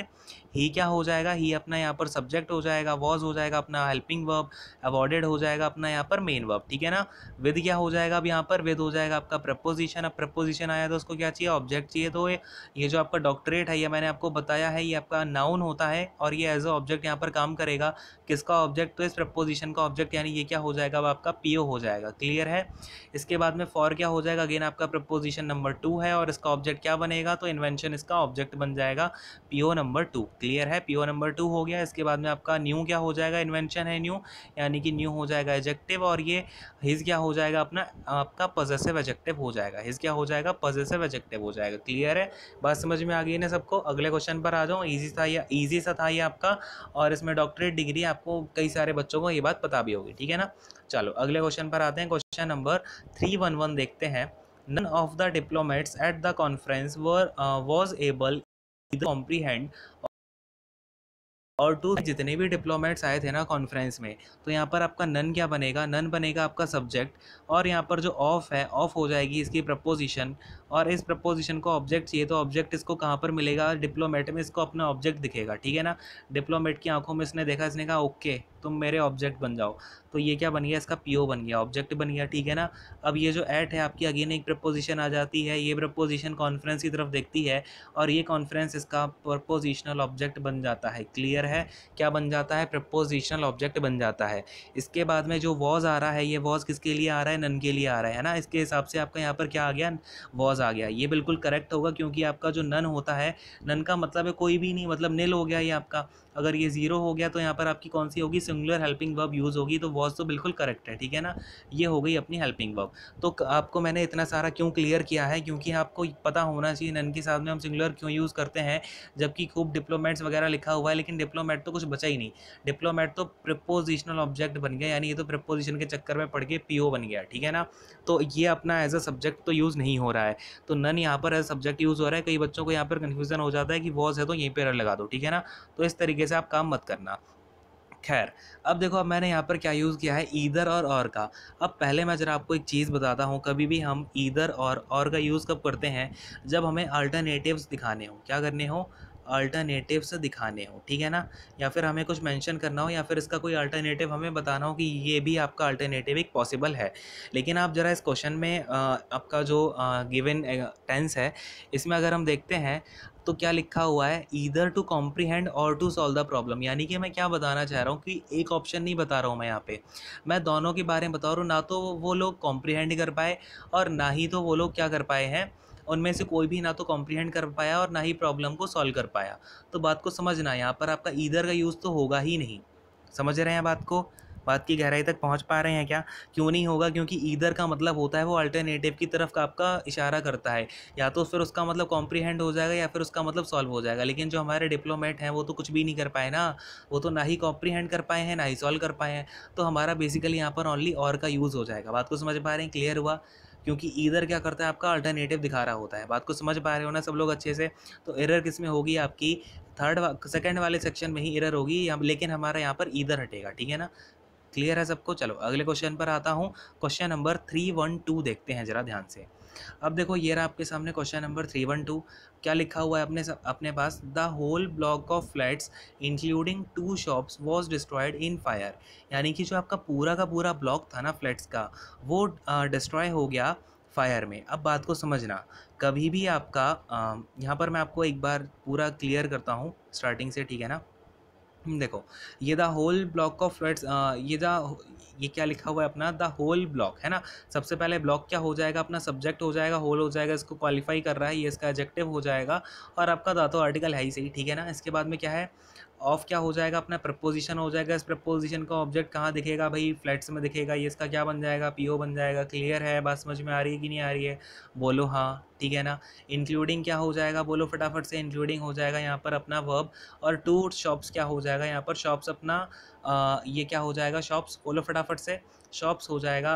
[SPEAKER 1] ही क्या हो जाएगा, ही अपना यहाँ पर सब्जेक्ट हो जाएगा, वॉज हो जाएगा अपना हेल्पिंग वर्ब, अवॉर्डेड हो जाएगा अपना यहाँ पर मेन वर्ब। ठीक है ना, विद क्या हो जाएगा, अब यहाँ पर विद हो जाएगा आपका प्रपोजिशन। अब प्रपोजिशन आया तो उसको क्या चाहिए, ऑब्जेक्ट चाहिए। तो ये जो आपका डॉक्टरेट है, ये मैंने आपको बताया है, ये आपका नाउन होता है, और ये एज अ ऑब्जेक्ट यहाँ पर काम करेगा। किसका ऑब्जेक्ट, तो इस प्रपोजिशन का ऑब्जेक्ट, यानी ये क्या हो जाएगा, अब आपका पीओ हो जाएगा। क्लियर है, इसके बाद में फॉर क्या हो जाएगा, अगेन आपका प्रपोजिशन नंबर 2 है, और इसका ऑब्जेक्ट क्या बनेगा, तो इन्वेंशन इसका ऑब्जेक्ट बन जाएगा, पीओ नंबर 2। क्लियर है, पीओ नंबर 2 हो गया। इसके बाद में आपका न्यू क्या हो जाएगा, इन्वेंशन है न्यू, यानी कि न्यू हो जाएगा एडजेक्टिव, और ये हिज क्या हो जाएगा अपना आपका पॉजेसिव एडजेक्टिव हो जाएगा, हिज क्या हो जाएगा, पॉजेसिव एडजेक्टिव हो जाएगा। क्लियर है, बात समझ में आ गई ना सबको। अगले क्वेश्चन पर आ जाओ, ईजी सा था ये आपका, और इसमें डॉक्टरेट डिग्री आपको कई सारे बच्चों को ये बात पता भी होगी। ठीक है ना, चलो अगले क्वेश्चन पर आते हैं, क्वेश्चन नंबर 311 देखते हैं। None of the diplomats at the conference was able to comprehend, और टू जितने भी डिप्लोमेट्स आए थे ना कॉन्फ्रेंस में, तो यहाँ पर आपका नन क्या बनेगा, नन बनेगा आपका सब्जेक्ट, और यहाँ पर जो ऑफ है, ऑफ हो जाएगी इसकी प्रपोजिशन, और इस प्रपोजिशन को ऑब्जेक्ट चाहिए, तो ऑब्जेक्ट इसको कहाँ पर मिलेगा, डिप्लोमेट में इसको अपना ऑब्जेक्ट दिखेगा। ठीक है ना, डिप्लोमेट की आंखों में इसने देखा, इसने कहा ओके तुम मेरे ऑब्जेक्ट बन जाओ, तो ये क्या बन गया, इसका पीओ बन गया, ऑब्जेक्ट बन गया। ठीक है ना, अब ये जो एट है आपकी अगेन एक प्रपोजिशन आ जाती है, ये प्रपोजिशन कॉन्फ्रेंस की तरफ देखती है, और ये कॉन्फ्रेंस इसका प्रपोजिशनल ऑब्जेक्ट बन जाता है। क्लियर है, क्या बन जाता है, प्रपोजिशनल ऑब्जेक्ट बन जाता है। इसके बाद में जो वॉज आ रहा है, ये वॉज किसके लिए आ रहा है, नन के लिए आ रहा है ना, इसके हिसाब से आपका यहाँ पर क्या आ गया, वॉज वॉज आ गया। ये बिल्कुल करेक्ट होगा क्योंकि आपका जो नन होता है, नन का मतलब है कोई भी नहीं, मतलब नील हो गया ये आपका। अगर ये ज़ीरो हो गया तो यहाँ पर आपकी कौन सी होगी, सिंगुलर हेल्पिंग वर्ब यूज़ होगी, तो वॉज तो बिल्कुल करेक्ट है, ठीक है ना। ये हो गई अपनी हेल्पिंग वर्ब। तो आपको मैंने इतना सारा क्यों क्लियर किया है, क्योंकि आपको पता होना चाहिए नन के साथ में हम सिंगुलर क्यों यूज़ करते हैं, जबकि खूब डिप्लोमेट्स वगैरह लिखा हुआ है, लेकिन डिप्लोमेट तो कुछ बचा ही नहीं। डिप्लोमेट तो प्रिपोजिशनल ऑब्जेक्ट बन गया, यानी ये तो प्रिपोजिशन के चक्कर में पड़ के पीओ बन गया, ठीक है ना। तो ये अपना एज अ सब्जेक्ट तो यूज़ नहीं हो रहा है, तो नन यहाँ पर एज सब्जेक्ट यूज़ हो रहा है। कई बच्चों को यहाँ पर कन्फ्यूजन हो जाता है कि वॉज है तो यहीं पर लगा दो, ठीक है ना। तो इस तरीके से आप काम मत करना। खैर, अब देखो, अब मैंने यहाँ पर क्या यूज़ किया है, ईदर और का। अब पहले मैं ज़रा आपको एक चीज़ बताता हूँ, कभी भी हम ईदर और का यूज़ कब करते हैं, जब हमें अल्टरनेटिव्स दिखाने हो। क्या करने हो, अल्टरनेटिव्स दिखाने हो, ठीक है ना। या फिर हमें कुछ मेंशन करना हो, या फिर इसका कोई अल्टरनेटिव हमें बताना हो कि ये भी आपका अल्टरनेटिव एक पॉसिबल है। लेकिन आप ज़रा इस क्वेश्चन में आपका जो गिवन टेंस है, इसमें अगर हम देखते हैं तो क्या लिखा हुआ है, ईदर टू कॉम्प्रीहेंड और टू सॉल्व द प्रॉब्लम। यानी कि मैं क्या बताना चाह रहा हूँ कि एक ऑप्शन नहीं बता रहा हूँ मैं यहाँ पे, मैं दोनों के बारे में बता रहा हूँ। ना तो वो लोग कॉम्प्रीहेंड कर पाए और ना ही तो वो लोग क्या कर पाए हैं, उनमें से कोई भी ना तो कॉम्प्रीहेंड कर पाया और ना ही प्रॉब्लम को सॉल्व कर पाया। तो बात को समझना, यहाँ पर आपका ईदर का यूज़ तो होगा ही नहीं। समझ रहे हैं बात को, बात की गहराई तक पहुंच पा रहे हैं क्या। क्यों नहीं होगा, क्योंकि ईदर का मतलब होता है वो अल्टरनेटिव की तरफ का आपका इशारा करता है। या तो फिर उसका मतलब कॉम्प्रीहेंड हो जाएगा या फिर उसका मतलब सॉल्व हो जाएगा। लेकिन जो हमारे डिप्लोमेट हैं वो तो कुछ भी नहीं कर पाए ना, वो तो ना ही कॉम्प्रीहेंड कर पाए हैं ना ही सॉल्व कर पाए हैं। तो हमारा बेसिकली यहाँ पर ओनली और का यूज़ हो जाएगा। बात को समझ पा रहे हैं, क्लियर हुआ। क्योंकि ईदर क्या करता है, आपका अल्टरनेटिव दिखा रहा होता है। बात को समझ पा रहे हो ना सब लोग अच्छे से। तो एरर किस में होगी, आपकी सेकंड वाले सेक्शन में ही एरर होगी, लेकिन हमारा यहाँ पर ईदर हटेगा, ठीक है ना। क्लियर है सबको। चलो अगले क्वेश्चन पर आता हूँ। क्वेश्चन नंबर 312 देखते हैं जरा ध्यान से। अब देखो, ये रहा आपके सामने क्वेश्चन नंबर 312। क्या लिखा हुआ है अपने पास, the whole block of flats including 2 shops was destroyed in fire. यानी कि जो आपका पूरा का पूरा ब्लॉक था ना फ्लैट्स का, वो डिस्ट्रॉय हो गया फायर में। अब बात को समझना, कभी भी आपका यहाँ पर मैं आपको एक बार पूरा क्लियर करता हूँ स्टार्टिंग से, ठीक है ना। देखो, ये the whole block of flats, ये क्या लिखा हुआ है अपना, द होल ब्लॉक है ना। सबसे पहले ब्लॉक क्या हो जाएगा, अपना सब्जेक्ट हो जाएगा, होल हो जाएगा, इसको क्वालिफाई कर रहा है, ये इसका एडजेक्टिव हो जाएगा। और आपका धातु आर्टिकल है ही सही, ठीक है ना। इसके बाद में क्या है, ऑफ क्या हो जाएगा, अपना प्रपोजिशन हो जाएगा। इस प्रपोजिशन का ऑब्जेक्ट कहाँ दिखेगा भाई, फ्लैट्स में दिखेगा। ये इसका क्या बन जाएगा, पीओ बन जाएगा। क्लियर है, बात समझ में आ रही है कि नहीं आ रही है, बोलो हाँ, ठीक है ना। इंक्लूडिंग क्या हो जाएगा, बोलो फटाफट से। इंक्लूडिंग हो जाएगा यहाँ पर अपना वर्ब। और 2 शॉप्स क्या हो जाएगा यहाँ पर, शॉप्स अपना ये क्या हो जाएगा, शॉप्स, बोलो फटाफट से। शॉप्स हो जाएगा,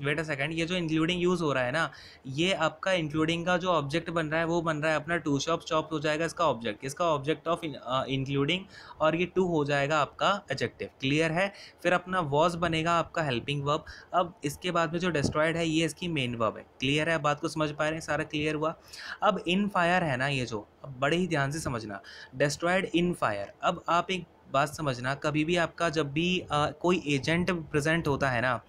[SPEAKER 1] वेट अ सेकंड, ये जो इंक्लूडिंग यूज़ हो रहा है ना, ये आपका इंक्लूडिंग का जो ऑब्जेक्ट बन रहा है वो बन रहा है अपना 2 शॉप्स। शॉप्स हो जाएगा इसका ऑब्जेक्ट, इसका ऑब्जेक्ट ऑफ इंक्लूडिंग, और ये 2 हो जाएगा आपका एडजेक्टिव। क्लियर है। फिर अपना वॉज बनेगा आपका हेल्पिंग वर्ब। अब इसके बाद में जो डिस्ट्रॉयड है ये इसकी मेन वर्ब है। क्लियर है, बात को समझ पा रहे हैं, सारा क्लियर हुआ। अब इन फायर है ना ये जो, अब बड़े ही ध्यान से समझना, डिस्ट्रॉयड इन फायर। अब आप एक बात समझना, कभी भी आपका जब भी कोई एजेंट प्रेजेंट होता है ना,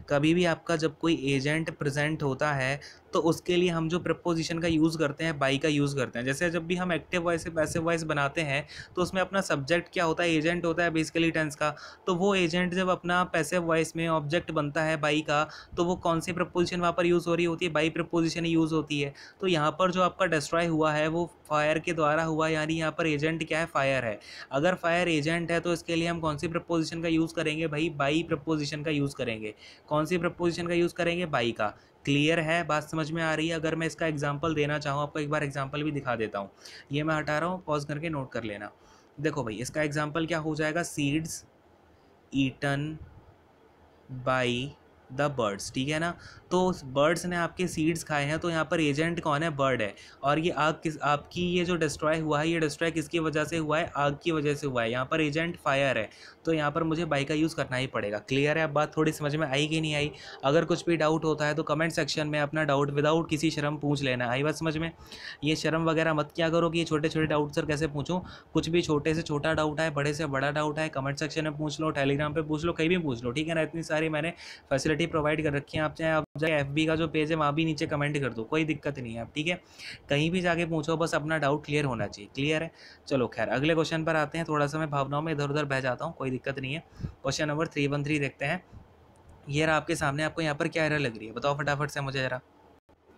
[SPEAKER 1] कभी भी आपका जब कोई एजेंट प्रेजेंट होता है तो उसके लिए हम जो प्रपोजिशन का यूज़ करते हैं, बाई का यूज़ करते हैं। जैसे जब भी हम एक्टिव वॉइस से पैसिव वॉइस बनाते हैं तो उसमें अपना सब्जेक्ट क्या होता है, एजेंट होता है बेसिकली टेंस का। तो वो एजेंट जब अपना पैसिव वॉइस में ऑब्जेक्ट बनता है बाई का, तो वो कौन सी प्रपोजिशन वहाँ पर यूज़ हो रही होती है, बाई प्रपोजिशन ही यूज़ होती है। तो यहाँ पर जो आपका डिस्ट्रॉय हुआ है वो फायर के द्वारा हुआ, यानी यहाँ पर एजेंट क्या है, फायर है। अगर फायर एजेंट है तो इसके लिए हम कौन सी प्रपोजिशन का यूज़ करेंगे भाई, बाई प्रपोजिशन का यूज़ करेंगे। कौन सी प्रपोजिशन का यूज़ करेंगे, बाई का। क्लियर है, बात समझ में आ रही है। अगर मैं इसका एग्जांपल देना चाहूँ, आपको एक बार एग्जांपल भी दिखा देता हूँ। ये मैं हटा रहा हूँ, पॉज करके नोट कर लेना। देखो भाई, इसका एग्जांपल क्या हो जाएगा, seeds eaten by the birds, ठीक है ना। तो बर्ड्स ने आपके सीड्स खाए हैं, तो यहाँ पर एजेंट कौन है, बर्ड है। और ये आग किस, आपकी ये जो डिस्ट्रॉय हुआ है, ये डिस्ट्रॉय किसकी वजह से हुआ है, आग की वजह से हुआ है। यहाँ पर एजेंट फायर है, तो यहाँ पर मुझे बाई का यूज़ करना ही पड़ेगा। क्लियर है, अब बात थोड़ी समझ में आई कि नहीं आई। अगर कुछ भी डाउट होता है तो कमेंट सेक्शन में अपना डाउट विदाउट किसी शर्म पूछ लेना। आई बात समझ में। ये शर्म वगैरह मत क्या करो कि ये छोटे छोटे डाउट सर कैसे पूछूं। कुछ भी छोटे से छोटा डाउट है, बड़े से बड़ा डाउट है, कमेंट सेक्शन में पूछ लो, टेलीग्राम पे पूछ लो, कहीं भी पूछ लो, ठीक है ना। इतनी सारी मैंने फैसिलिटी प्रोवाइड कर रखी है। आप चाहे आप जाए FB का जो पेज है वहाँ भी नीचे कमेंट कर दो, कोई दिक्कत नहीं है। आप ठीक है, कहीं भी जाके पूछो, बस अपना डाउट क्लियर होना चाहिए। क्लियर है। चलो खैर, अगले क्वेश्चन पर आते हैं। थोड़ा सा मैं भावनाओं में इधर उधर बह जाता हूँ, कोई दिक्कत नहीं है। क्वेश्चन नंबर 313 देखते हैं। ये रहा आपके सामने। आपको यहाँ पर क्या एरर लग रही है, बताओ फटाफट से मुझे ज़रा।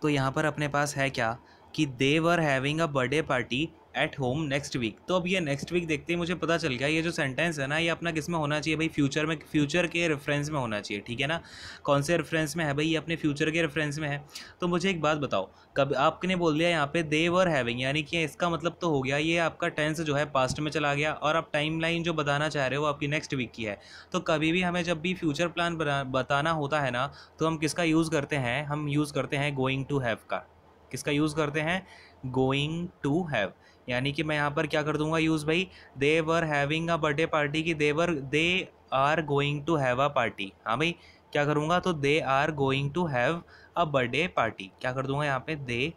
[SPEAKER 1] तो यहाँ पर अपने पास है क्या कि they were having a birthday party at home next week. तो अब ये नेक्स्ट वीक देखते ही मुझे पता चल गया ये जो सेंटेंस है ना ये अपना किस में होना चाहिए भाई, फ्यूचर में, फ्यूचर के रेफरेंस में होना चाहिए, ठीक है ना। कौन से रेफरेंस में है भाई, ये अपने फ्यूचर के रेफरेंस में है। तो मुझे एक बात बताओ, कब आपने बोल दिया यहाँ पे दे वर हैविंग, यानी कि इसका मतलब तो हो गया ये आपका टेंस जो है पास्ट में चला गया, और आप टाइम लाइन जो बताना चाह रहे हो वो आपकी नेक्स्ट वीक की है। तो कभी भी हमें जब भी फ्यूचर प्लान बताना होता है ना, तो हम किसका यूज़ करते हैं, हम यूज़ करते हैं गोइंग टू हैव का। किसका यूज़ करते हैं, गोइंग टू हैव। यानी कि मैं यहाँ पर क्या कर दूंगा यूज़ भाई, they were having a birthday party की they are going to have a party. हाँ भाई, क्या करूँगा, तो they are going to have a birthday party, क्या कर दूंगा यहाँ पे, they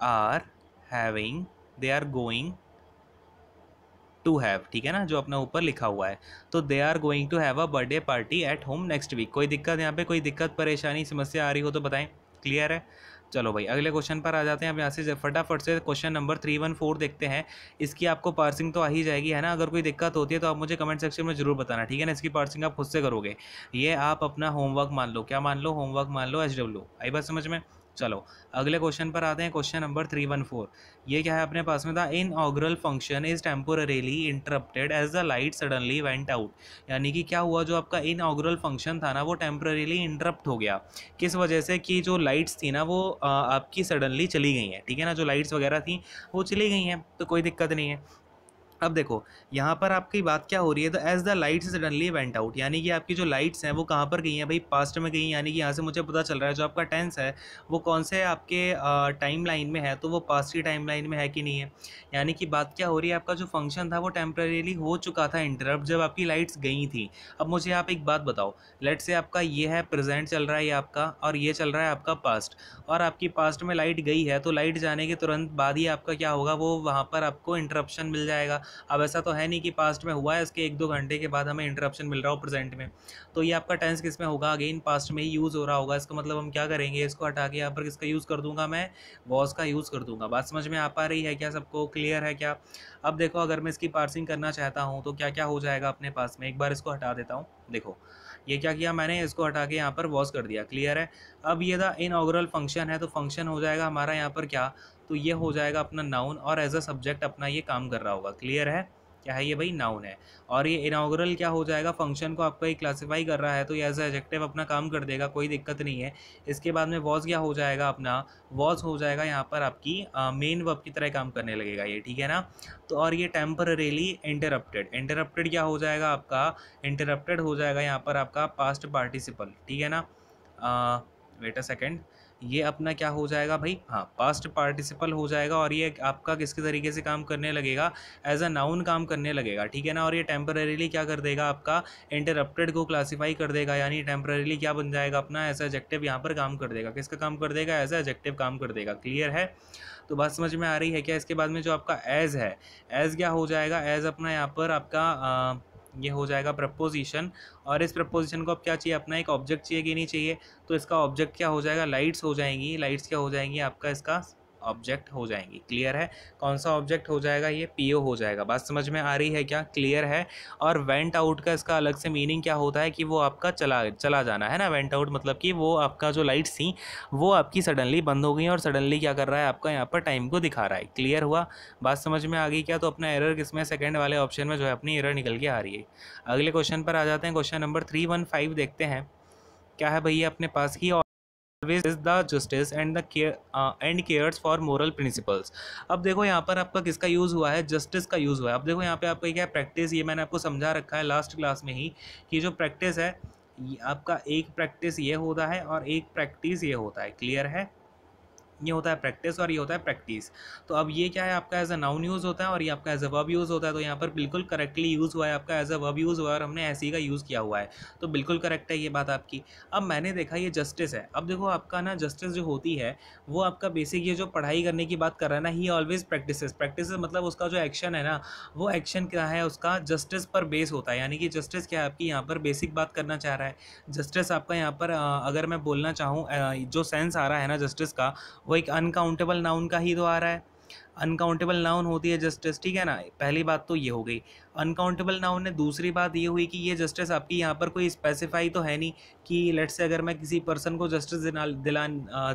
[SPEAKER 1] are having, they are going to have, ठीक है ना, जो अपना ऊपर लिखा हुआ है। तो they are going to have a birthday party at home next week. कोई दिक्कत यहाँ पे, कोई दिक्कत परेशानी समस्या आ रही हो तो बताएं, क्लियर है। चलो भाई अगले क्वेश्चन पर आ जाते हैं। अब यहाँ से फटाफट से क्वेश्चन नंबर 314 देखते हैं। इसकी आपको पार्सिंग तो आ ही जाएगी है ना। अगर कोई दिक्कत होती है तो आप मुझे कमेंट सेक्शन में जरूर बताना, ठीक है ना। इसकी पार्सिंग आप खुद से करोगे, ये आप अपना होमवर्क मान लो। क्या मान लो, होमवर्क मान लो, HW। आई बात समझ में। चलो अगले क्वेश्चन पर आते हैं, क्वेश्चन नंबर 314। ये क्या है अपने पास में, the inaugural function is temporarily interrupted as the light suddenly went out. यानी कि क्या हुआ, जो आपका इनऑग्रल फंक्शन था ना वो टेम्पोररीली इंटरप्ट हो गया। किस वजह से, कि जो लाइट्स थी ना वो आपकी सडनली चली गई हैं, ठीक है ना। जो लाइट्स वगैरह थी वो चली गई हैं, तो कोई दिक्कत नहीं है। अब देखो यहाँ पर आपकी बात क्या हो रही है, तो as the lights suddenly went out, यानी कि आपकी जो लाइट्स हैं वो कहाँ पर गई हैं भाई, पास्ट में गई। यानी कि यहाँ से मुझे पता चल रहा है जो आपका टेंस है वो कौन से आपके टाइम लाइन में है, तो वो पास्ट की टाइम लाइन में है कि नहीं है। यानी कि बात क्या हो रही है, आपका जो फंक्शन था वो टेम्परेरीली हो चुका था इंटरप्ट जब आपकी लाइट्स गई थी। अब मुझे आप एक बात बताओ, लेट से आपका ये है प्रेजेंट चल रहा है ये आपका, और ये चल रहा है आपका पास्ट, और आपकी पास्ट में लाइट गई है, तो लाइट जाने के तुरंत बाद ही आपका क्या होगा, वो वहाँ पर आपको इंटरप्शन मिल जाएगा। अब ऐसा तो है नहीं कि पास्ट में हुआ है इसके 1-2 घंटे के बाद हमें इंटरप्शन मिल रहा हो प्रेजेंट में। तो ये आपका टेंस किस में होगा, अगेन पास्ट में ही यूज़ हो रहा होगा। इसका मतलब हम क्या करेंगे, इसको हटा के यहाँ पर किसका यूज़ कर दूंगा, मैं वॉज का यूज़ कर दूंगा। बात समझ में आ पा रही है क्या, सबको क्लियर है क्या। अब देखो अगर मैं इसकी पार्सिंग करना चाहता हूँ तो क्या क्या हो जाएगा अपने पास में, एक बार इसको हटा देता हूँ। देखो ये क्या किया मैंने, इसको हटा के यहाँ पर वॉज कर दिया, क्लियर है। अब ये द इनऑग्रल फंक्शन है, तो फंक्शन हो जाएगा हमारा यहाँ पर क्या, तो ये हो जाएगा अपना नाउन, और एज अ सब्जेक्ट अपना ये काम कर रहा होगा, क्लियर है। क्या है ये भाई, नाउन है। और ये इनॉग्रल क्या हो जाएगा, फंक्शन को आपका ये क्लासीफाई कर रहा है, तो ये एज एडजेक्टिव अपना काम कर देगा, कोई दिक्कत नहीं है। इसके बाद में वॉज क्या हो जाएगा अपना, वॉज हो जाएगा यहाँ पर आपकी मेन वर्ब की तरह काम करने लगेगा ये, ठीक है ना। तो और ये टेम्पररीली इंटरप्टेड, इंटरप्टेड क्या हो जाएगा आपका, इंटरप्टेड हो जाएगा यहाँ पर आपका पास्ट पार्टिसिपल, ठीक है ना। वेट अ सेकेंड, ये अपना क्या हो जाएगा भाई, हाँ पास्ट पार्टिसिपल हो जाएगा, और ये आपका किसके तरीके से काम करने लगेगा, एज अ नाउन काम करने लगेगा, ठीक है ना। और ये टेम्परेरीली क्या कर देगा, आपका इंटरप्टेड को क्लासीफाई कर देगा, यानी टेम्परेरीली क्या बन जाएगा अपना, एज एडजेक्टिव यहाँ पर काम कर देगा। किसका काम कर देगा, एज एडजेक्टिव काम कर देगा, क्लियर है। तो बात समझ में आ रही है क्या। इसके बाद में जो आपका एज है, एज क्या हो जाएगा, एज अपना यहाँ पर आपका ये हो जाएगा प्रपोजिशन, और इस प्रपोजिशन को अब क्या चाहिए, अपना एक ऑब्जेक्ट चाहिए कि नहीं चाहिए। तो इसका ऑब्जेक्ट क्या हो जाएगा, लाइट्स हो जाएंगी, लाइट्स क्या हो जाएंगी आपका, इसका ऑब्जेक्ट हो जाएंगी, क्लियर है। कौन सा ऑब्जेक्ट हो जाएगा, ये पीओ हो जाएगा। बात समझ में आ रही है क्या, क्लियर है। और वेंट आउट का इसका अलग से मीनिंग क्या होता है कि वो आपका चला जाना है ना। वेंट आउट मतलब कि वो आपका जो लाइट्स थी वो आपकी सडनली बंद हो गई, और सडनली क्या कर रहा है आपका यहाँ पर टाइम को दिखा रहा है, क्लियर हुआ। बात समझ में आ गई क्या। तो अपना एरर किसमें, सेकंड वाले ऑप्शन में जो है अपनी एरर निकल के आ रही है। अगले क्वेश्चन पर आ जाते हैं, क्वेश्चन नंबर 315 देखते हैं। क्या है भैया अपने पास की, always is the justice and the care and cares for moral principles। अब देखो यहाँ पर आपका किसका यूज़ हुआ है, जस्टिस का यूज़ हुआ है। अब देखो यहाँ पे आपका क्या है, प्रैक्टिस, ये मैंने आपको समझा रखा है लास्ट क्लास में ही कि जो प्रैक्टिस है आपका एक प्रैक्टिस ये होता है और एक प्रैक्टिस ये होता है, क्लियर है। ये होता है प्रैक्टिस और ये होता है प्रैक्टिस। तो अब ये क्या है आपका एज अ नाउन यूज़ होता है और ये आपका एज अ वर्ब यूज़ होता है। तो यहाँ पर बिल्कुल करेक्टली यूज़ हुआ है, आपका एज अ वर्ब यूज़ हुआ है और हमने ऐसे ही का यूज़ किया हुआ है, तो बिल्कुल करेक्ट है ये बात आपकी। अब मैंने देखा ये जस्टिस है। अब देखो आपका ना जस्टिस जो होती है वो आपका बेसिक ये जो पढ़ाई करने की बात कर रहा है ना, ही ऑलवेज प्रैक्टिस मतलब उसका जो एक्शन है ना वो एक्शन क्या है उसका जस्टिस पर बेस होता है। यानी कि जस्टिस क्या है आपकी यहाँ पर बेसिक बात करना चाह रहा है। जस्टिस आपका यहाँ पर अगर मैं बोलना चाहूँ जो सेंस आ रहा है ना जस्टिस का, वो एक अनकाउंटेबल नाउन का ही तो आ रहा है। अनकाउंटेबल नाउन होती है जस्टिस, ठीक है ना, पहली बात तो ये हो गई अनकाउंटेबल नाउन है। दूसरी बात ये हुई कि ये जस्टिस आपकी यहाँ पर कोई स्पेसिफाई तो है नहीं कि लेट्स से अगर मैं किसी पर्सन को जस्टिस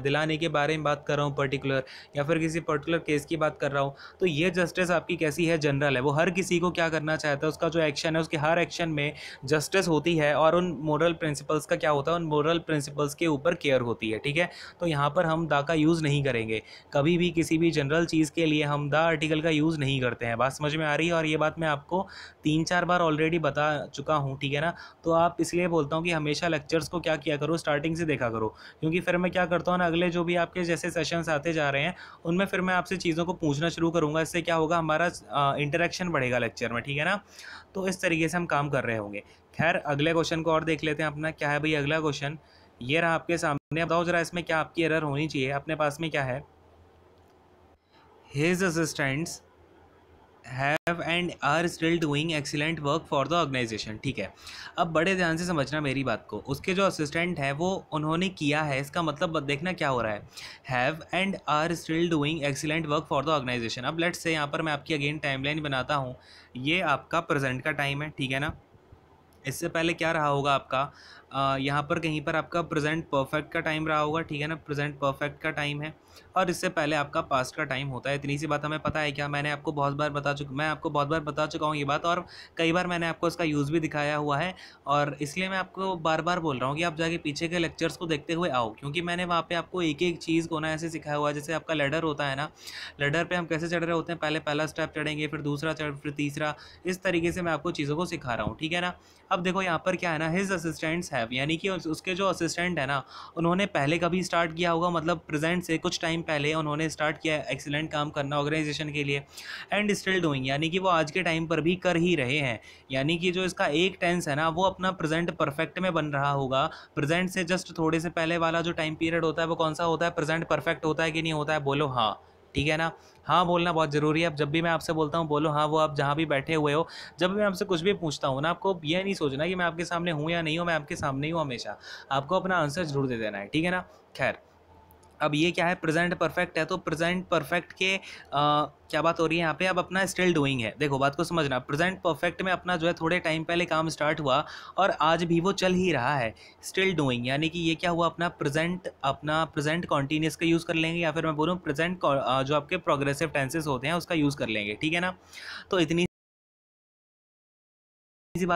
[SPEAKER 1] दिलाने के बारे में बात कर रहा हूँ पर्टिकुलर, या फिर किसी पर्टिकुलर केस की बात कर रहा हूँ, तो ये जस्टिस आपकी कैसी है, जनरल है। वो हर किसी को क्या करना चाहता है, उसका जो एक्शन है उसके हर एक्शन में जस्टिस होती है, और उन मोरल प्रिंसिपल्स का क्या होता है, उन मोरल प्रिंसिपल्स के ऊपर केयर होती है, ठीक है। तो यहाँ पर हम दा का यूज़ नहीं करेंगे कभी भी, किसी भी जनरल चीज़ के लिए हम द आर्टिकल का यूज़ नहीं करते हैं। बात समझ में आ रही है, और ये बात मैं आपको 3-4 बार ऑलरेडी बता चुका हूँ, ठीक है ना। तो आप इसलिए बोलता हूँ कि हमेशा लेक्चर्स को क्या किया करो, स्टार्टिंग से देखा करो, क्योंकि फिर मैं क्या करता हूँ ना, अगले जो भी आपके जैसे सेशंस आते जा रहे हैं उनमें फिर मैं आपसे चीज़ों को पूछना शुरू करूँगा। इससे क्या होगा, हमारा इंटरेक्शन बढ़ेगा लेक्चर में, ठीक है ना। तो इस तरीके से हम काम कर रहे होंगे। खैर अगले क्वेश्चन को और देख लेते हैं अपना। क्या है भाई अगला क्वेश्चन, ये रहा आपके सामने। बताओ जरा इसमें क्या आपकी एरर होनी चाहिए। अपने पास में क्या है, his assistants have and are still doing excellent work for the organisation, ठीक है। अब बड़े ध्यान से समझना मेरी बात को, उसके जो असिस्टेंट है वो उन्होंने किया है, इसका मतलब देखना क्या हो रहा है, have and are still doing excellent work for the organisation. अब लेट्स से यहाँ पर मैं आपकी अगेन टाइमलाइन बनाता हूँ। ये आपका प्रेजेंट का टाइम है, ठीक है ना। इससे पहले क्या रहा होगा आपका, यहाँ पर कहीं पर आपका प्रेजेंट परफेक्ट का टाइम रहा होगा, ठीक है ना, प्रेजेंट परफेक्ट का टाइम है। और इससे पहले आपका पास्ट का टाइम होता है। इतनी सी बात हमें पता है क्या, मैं आपको बहुत बार बता चुका हूँ ये बात, और कई बार मैंने आपको इसका यूज़ भी दिखाया हुआ है। और इसलिए मैं आपको बार बार बोल रहा हूँ कि आप जाके पीछे के लेक्चर्स को देखते हुए आओ, क्योंकि मैंने वहाँ पे आपको एक एक चीज़ को ना ऐसे सिखाया हुआ है। जैसे आपका लैडर होता है ना, लैडर पे हम कैसे चढ़ रहे होते हैं, पहले पहला स्टेप चढ़ेंगे, फिर दूसरा फिर तीसरा, इस तरीके से मैं आपको चीज़ों को सिखा रहा हूँ, ठीक है ना। अब देखो यहाँ पर क्या है ना, हिज असिस्टेंट्स हैव, यानी कि उसके जो असिस्टेंट है ना, उन्होंने पहले कभी स्टार्ट किया होगा, मतलब प्रेजेंट से कुछ टाइम पहले उन्होंने स्टार्ट किया एक्सीलेंट काम करना ऑर्गेनाइजेशन के लिए। एंड स्टिल डूइंग, यानी कि वो आज के टाइम पर भी कर ही रहे हैं। यानी कि जो इसका एक टेंस है ना, वो अपना प्रेजेंट परफेक्ट में बन रहा होगा। प्रेजेंट से जस्ट थोड़े से पहले वाला जो टाइम पीरियड होता है वो कौन सा होता है, प्रेजेंट परफेक्ट होता है कि नहीं होता है, बोलो हाँ, ठीक है ना। हाँ बोलना बहुत ज़रूरी है। अब जब भी मैं आपसे बोलता हूँ बोलो हाँ, वो आप जहाँ भी बैठे हुए हो, जब भी मैं आपसे कुछ भी पूछता हूँ ना, आपको ये नहीं सोचना कि मैं आपके सामने हूँ या नहीं हूँ, मैं आपके सामने ही हूँ हमेशा। आपको अपना आंसर जरूर दे देना है, ठीक है ना। खैर अब ये क्या है, प्रेजेंट परफेक्ट है, तो प्रेजेंट परफेक्ट के क्या बात हो रही है यहाँ पे, अब अपना स्टिल डूइंग है। देखो बात को समझना, प्रेजेंट परफेक्ट में अपना जो है थोड़े टाइम पहले काम स्टार्ट हुआ और आज भी वो चल ही रहा है, स्टिल डूइंग। यानी कि ये क्या हुआ, अपना प्रेजेंट कॉन्टीन्यूस का यूज़ कर लेंगे, या फिर मैं बोलूँ प्रेजेंट जो आपके प्रोग्रेसिव टेंसेस होते हैं उसका यूज़ कर लेंगे, ठीक है ना। तो इतनी सी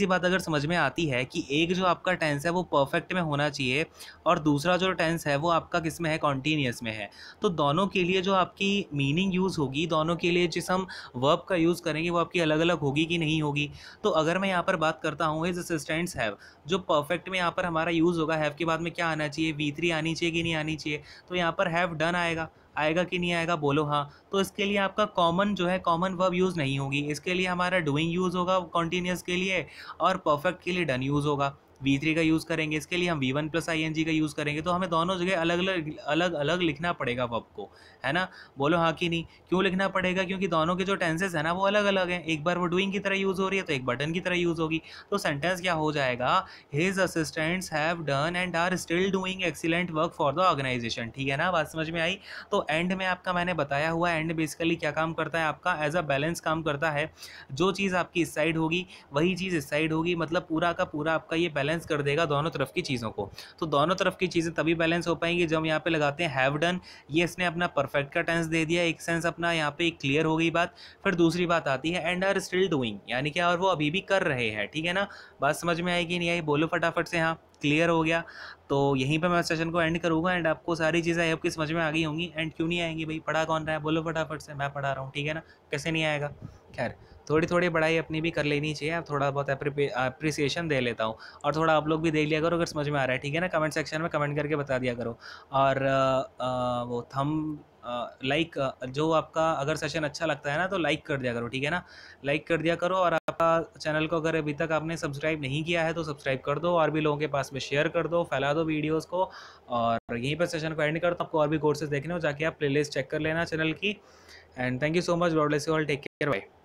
[SPEAKER 1] बात अगर समझ में आती है कि एक जो आपका टेंस है वो परफेक्ट में होना चाहिए, और दूसरा जो टेंस है वो आपका किस में है, कॉन्टीन्यूअस में है, तो दोनों के लिए जो आपकी मीनिंग यूज़ होगी, दोनों के लिए जिस हम वर्ब का यूज़ करेंगे वो आपकी अलग अलग होगी कि नहीं होगी। तो अगर मैं यहाँ पर बात करता हूँ हिज असिस्टेंट्स हैव, जो परफेक्ट में यहाँ पर हमारा यूज़ होगा, हैव के बाद में क्या आना चाहिए, V3 आनी चाहिए कि नहीं आनी चाहिए। तो यहाँ पर हैव डन आएगा, आएगा कि नहीं आएगा, बोलो हाँ। तो इसके लिए आपका कॉमन जो है, कॉमन वर्ब यूज़ नहीं होगी, इसके लिए हमारा डूइंग यूज़ होगा कॉन्टीन्यूस के लिए, और परफेक्ट के लिए डन यूज़ होगा। V3 का यूज़ करेंगे, इसके लिए हम V1 प्लस ING का यूज़ करेंगे। तो हमें दोनों जगह अलग अलग लिखना पड़ेगा वर्ब को, है ना। बोलो हाँ कि नहीं। क्यों लिखना पड़ेगा, क्योंकि दोनों के जो टेंसेस है ना वो अलग अलग हैं। एक बार वो डूइंग की तरह यूज़ हो रही है तो एक बटन की तरह यूज़ होगी। तो सेंटेंस क्या हो जाएगा, his assistants have done and are still doing excellent work for the organisation, ठीक है ना। बात समझ में आई। तो एंड में आपका मैंने बताया हुआ, एंड बेसिकली क्या काम करता है, आपका एज अ बैलेंस काम करता है। जो चीज़ आपकी इस साइड होगी वही चीज़ इस साइड होगी, मतलब पूरा का पूरा आपका ये बैलेंस कर देगा दोनों तरफ की चीज़ों को। तो दोनों तरफ की चीज़ें तभी बैलेंस हो पाएंगी जब हम यहाँ पे लगाते हैं हैव डन, ये इसने अपना परफेक्ट का टेंस दे दिया, एक सेंस अपना यहाँ पे क्लियर हो गई बात। फिर दूसरी बात आती है एंड आर स्टिल डूइंग, यानी कि और वो अभी भी कर रहे हैं, ठीक है ना। बात समझ में आएगी नहीं आई, बोलो फटाफट से हाँ, क्लियर हो गया। तो यहीं पे मैं सेशन को एंड करूँगा, एंड आपको सारी चीज़ें आपकी समझ में आ गई होंगी। एंड क्यों नहीं आएंगी भाई, पढ़ा कौन रहा है, बोलो फटाफट से, मैं पढ़ा रहा हूँ, ठीक है ना, कैसे नहीं आएगा। खैर थोड़ी थोड़ी पढ़ाई अपनी भी कर लेनी चाहिए, अब थोड़ा बहुत अप्रिसिएशन दे लेता हूँ, और थोड़ा आप लोग भी देख लिया करो अगर समझ में आ रहा है, ठीक है ना। कमेंट सेक्शन में कमेंट करके बता दिया करो। और वो थम लाइक जो आपका अगर सेशन अच्छा लगता है ना तो लाइक कर दिया करो, ठीक है ना, लाइक कर दिया करो। और आपका चैनल को अगर अभी तक आपने सब्सक्राइब नहीं किया है तो सब्सक्राइब कर दो, और भी लोगों के पास में शेयर कर दो, फैला दो वीडियोस को। और यहीं पर सेशन को एंड करता हूँ। आपको और भी कोर्सेज देखने हो जाके आप प्लेलिस्ट चेक कर लेना चैनल की। And thank you so much, God bless you all, take care, bye.